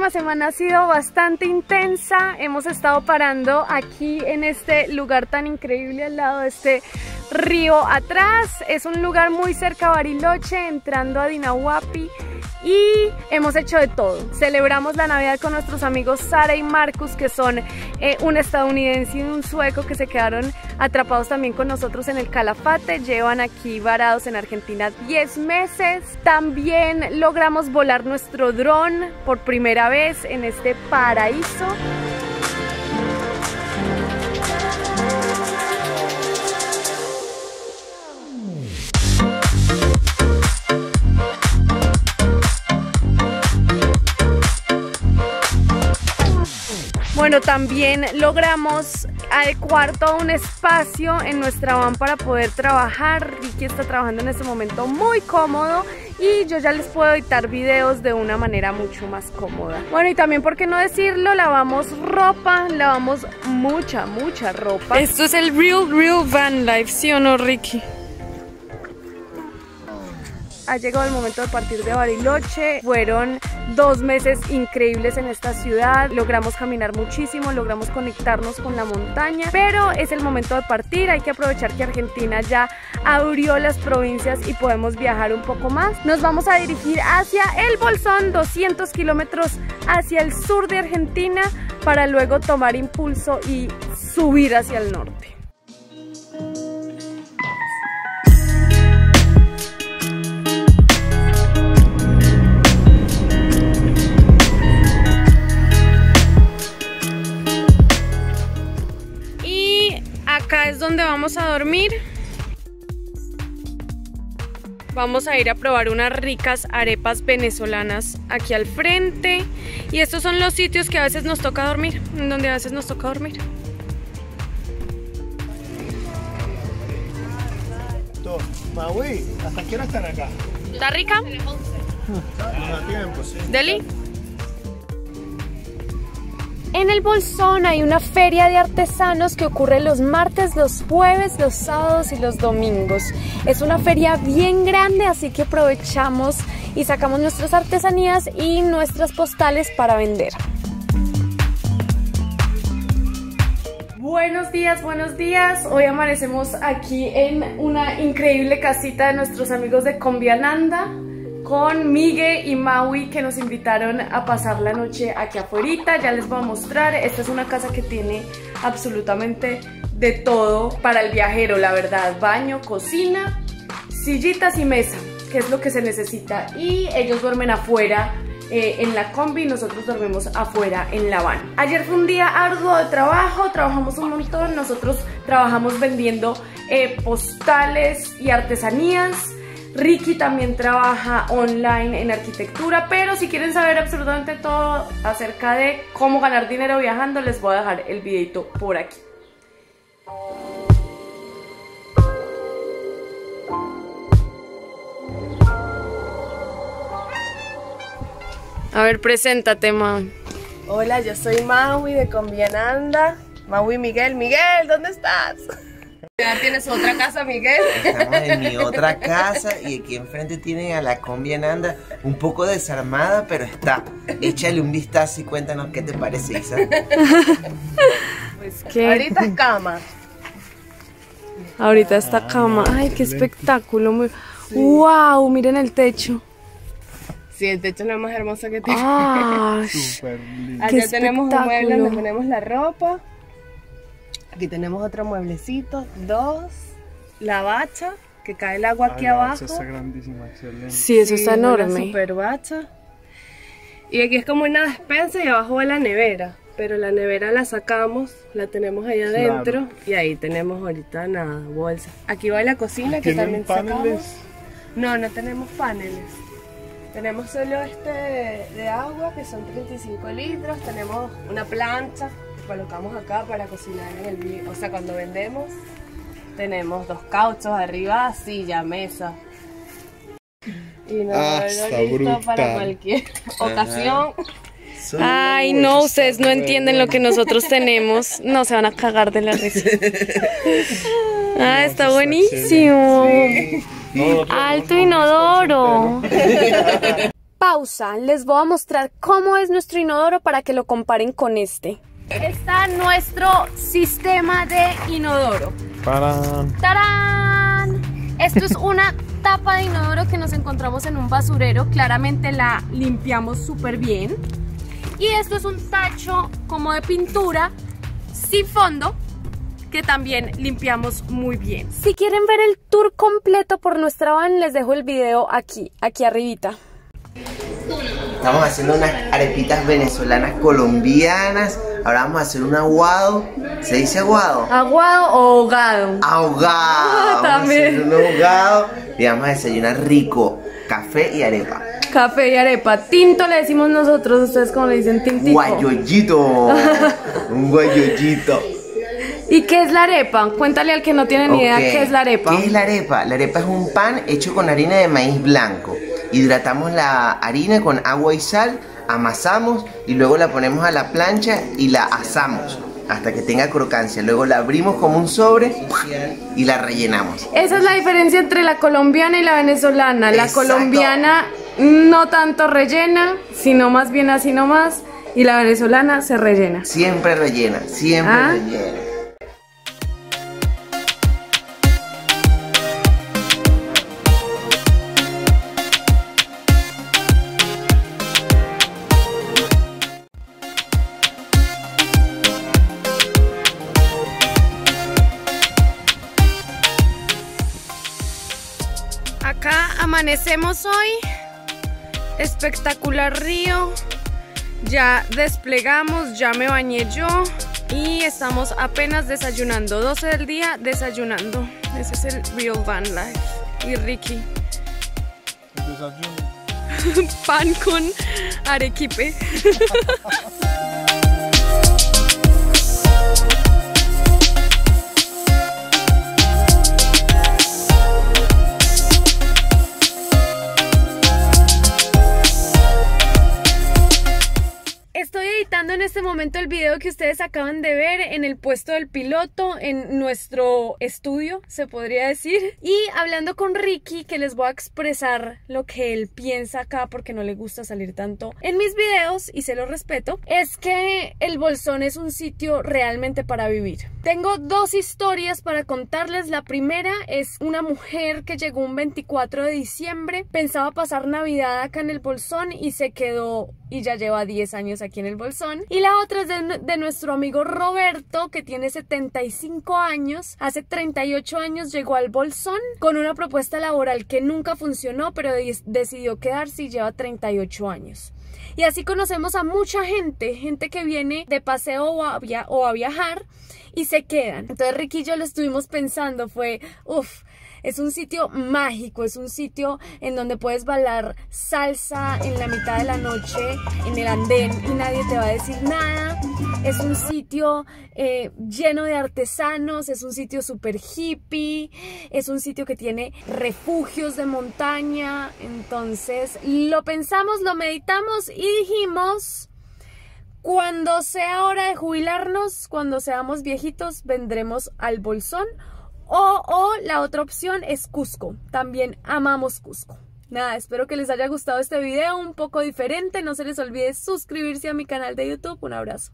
última semana ha sido bastante intensa. Hemos estado parando aquí en este lugar tan increíble al lado de este río atrás. Es un lugar muy cerca a Bariloche, entrando a Dinahuapi. Y hemos hecho de todo. Celebramos la Navidad con nuestros amigos Sara y Marcus, que son un estadounidense y un sueco que se quedaron atrapados también con nosotros en el Calafate. Llevan aquí varados en Argentina 10 meses. También logramos volar nuestro dron por primera vez en este paraíso. Bueno, también logramos adecuar todo un espacio en nuestra van para poder trabajar. Ricky está trabajando en este momento muy cómodo y yo ya les puedo editar videos de una manera mucho más cómoda. Bueno, y también, ¿por qué no decirlo? Lavamos ropa, lavamos mucha ropa. Esto es el real van life, ¿sí o no, Ricky? Ha llegado el momento de partir de Bariloche. Fueron 2 meses increíbles en esta ciudad. Logramos caminar muchísimo, logramos conectarnos con la montaña, pero es el momento de partir. Hay que aprovechar que Argentina ya abrió las provincias y podemos viajar un poco más. Nos vamos a dirigir hacia el Bolsón, 200 kilómetros hacia el sur de Argentina, para luego tomar impulso y subir hacia el norte. Acá es donde vamos a dormir. Vamos a ir a probar unas ricas arepas venezolanas aquí al frente. Y estos son los sitios que a veces nos toca dormir, en donde a veces nos toca dormir. Maui, ¿hasta qué hora están acá? ¿Está rica? Tiempo, sí. ¿Deli? En el Bolsón hay una feria de artesanos que ocurre los martes, los jueves, los sábados y los domingos. Es una feria bien grande, así que aprovechamos y sacamos nuestras artesanías y nuestras postales para vender. Buenos días, buenos días. Hoy amanecemos aquí en una increíble casita de nuestros amigos de Conviananda, con Miguel y Maui, que nos invitaron a pasar la noche aquí afuera. Ya les voy a mostrar. Esta es una casa que tiene absolutamente de todo para el viajero, la verdad. Baño, cocina, sillitas y mesa, que es lo que se necesita. Y ellos duermen afuera en la combi y nosotros dormimos afuera en la van. Ayer fue un día arduo de trabajo, trabajamos un montón. Nosotros trabajamos vendiendo postales y artesanías. Ricky también trabaja online en arquitectura, pero si quieren saber absolutamente todo acerca de cómo ganar dinero viajando, les voy a dejar el videito por aquí. A ver, preséntate, Maui. Hola, yo soy Maui de Conviananda. Maui Miguel. Miguel, ¿dónde estás? Ya tienes otra casa, Miguel. Estamos en mi otra casa y aquí enfrente tienen a la Conviananda, un poco desarmada, pero está. Échale un vistazo y cuéntanos qué te parece, Isa. Pues que ahorita es cama. Ahorita está cama. Ay, qué espectáculo. Sí. Wow, miren el techo. Sí, el techo es lo más hermoso que tiene. Ah, súper lindo. Acá tenemos un mueble donde ponemos la ropa. Aquí tenemos otro mueblecito, 2, la bacha, que cae el agua aquí abajo. La bacha está grandísima, excelente. Sí, eso está enorme. Una super bacha. Y aquí es como una despensa y abajo va la nevera. Pero la nevera la sacamos, la tenemos ahí adentro. Claro. Y ahí tenemos ahorita nada, bolsa. Aquí va la cocina que también paneles? sacamos. No, no tenemos paneles. Tenemos solo este de agua, que son 35 litros. Tenemos una plancha colocamos acá para cocinar en el video. O sea, cuando vendemos tenemos 2 cauchos arriba, silla, mesa. Y nos listo para cualquier ocasión. Ay, no, ustedes no entienden lo que nosotros tenemos. No, se van a cagar de la risa. Ah, está buenísimo. Sí. Alto inodoro. pausa, les voy a mostrar cómo es nuestro inodoro para que lo comparen con este. Está nuestro sistema de inodoro. ¡Tarán! ¡Tarán! Esto es una tapa de inodoro que nos encontramos en un basurero. Claramente la limpiamos súper bien. Y esto es un tacho como de pintura sin fondo, que también limpiamos muy bien. Si quieren ver el tour completo por nuestra van, les dejo el video aquí arribita. Estamos haciendo unas arepitas venezolanas colombianas. Ahora vamos a hacer un aguado. ¿Se dice aguado? ¿Aguado o ahogado? Ahogado. También. Vamos a hacer un ahogado y vamos a desayunar rico. Café y arepa. Café y arepa. Tinto le decimos nosotros, ustedes como le dicen tintico. Guayollito. Un guayollito. ¿Y qué es la arepa? Cuéntale al que no tiene ni idea qué es la arepa. ¿Qué es la arepa? La arepa es un pan hecho con harina de maíz blanco. Hidratamos la harina con agua y sal, amasamos y luego la ponemos a la plancha y la asamos hasta que tenga crocancia. Luego la abrimos como un sobre y la rellenamos. Esa es la diferencia entre la colombiana y la venezolana. La Exacto. colombiana no tanto rellena, sino más bien así nomás. Y la venezolana se rellena. Siempre rellena, siempre rellena. Acá amanecemos hoy, espectacular río, ya desplegamos, ya me bañé yo y estamos apenas desayunando, 12 del día desayunando. Ese es el real van life. Y Ricky, El desayuno. pan con arequipe. Estoy editando en este momento el video que ustedes acaban de ver en el puesto del piloto, en nuestro estudio, se podría decir. Y hablando con Ricky, que les voy a expresar lo que él piensa acá, porque no le gusta salir tanto en mis videos, y se lo respeto, es que el Bolsón es un sitio realmente para vivir. Tengo dos historias para contarles. La primera es una mujer que llegó un 24 de diciembre, pensaba pasar Navidad acá en el Bolsón y se quedó, y ya lleva 10 años aquí en el Bolsón. Y la otra es de nuestro amigo Roberto, que tiene 75 años. Hace 38 años llegó al Bolsón con una propuesta laboral que nunca funcionó, pero decidió quedarse y lleva 38 años. Y así conocemos a mucha gente que viene de paseo o a viajar y se quedan. Entonces Ricky y yo lo estuvimos pensando, fue, es un sitio mágico, es un sitio en donde puedes bailar salsa en la mitad de la noche en el andén y nadie te va a decir nada. Es un sitio lleno de artesanos, es un sitio súper hippie, es un sitio que tiene refugios de montaña. Entonces lo pensamos, lo meditamos y dijimos, cuando sea hora de jubilarnos, cuando seamos viejitos, vendremos al Bolsón. O la otra opción es Cusco. También amamos Cusco. Nada, espero que les haya gustado este video un poco diferente. No se les olvide suscribirse a mi canal de YouTube. Un abrazo.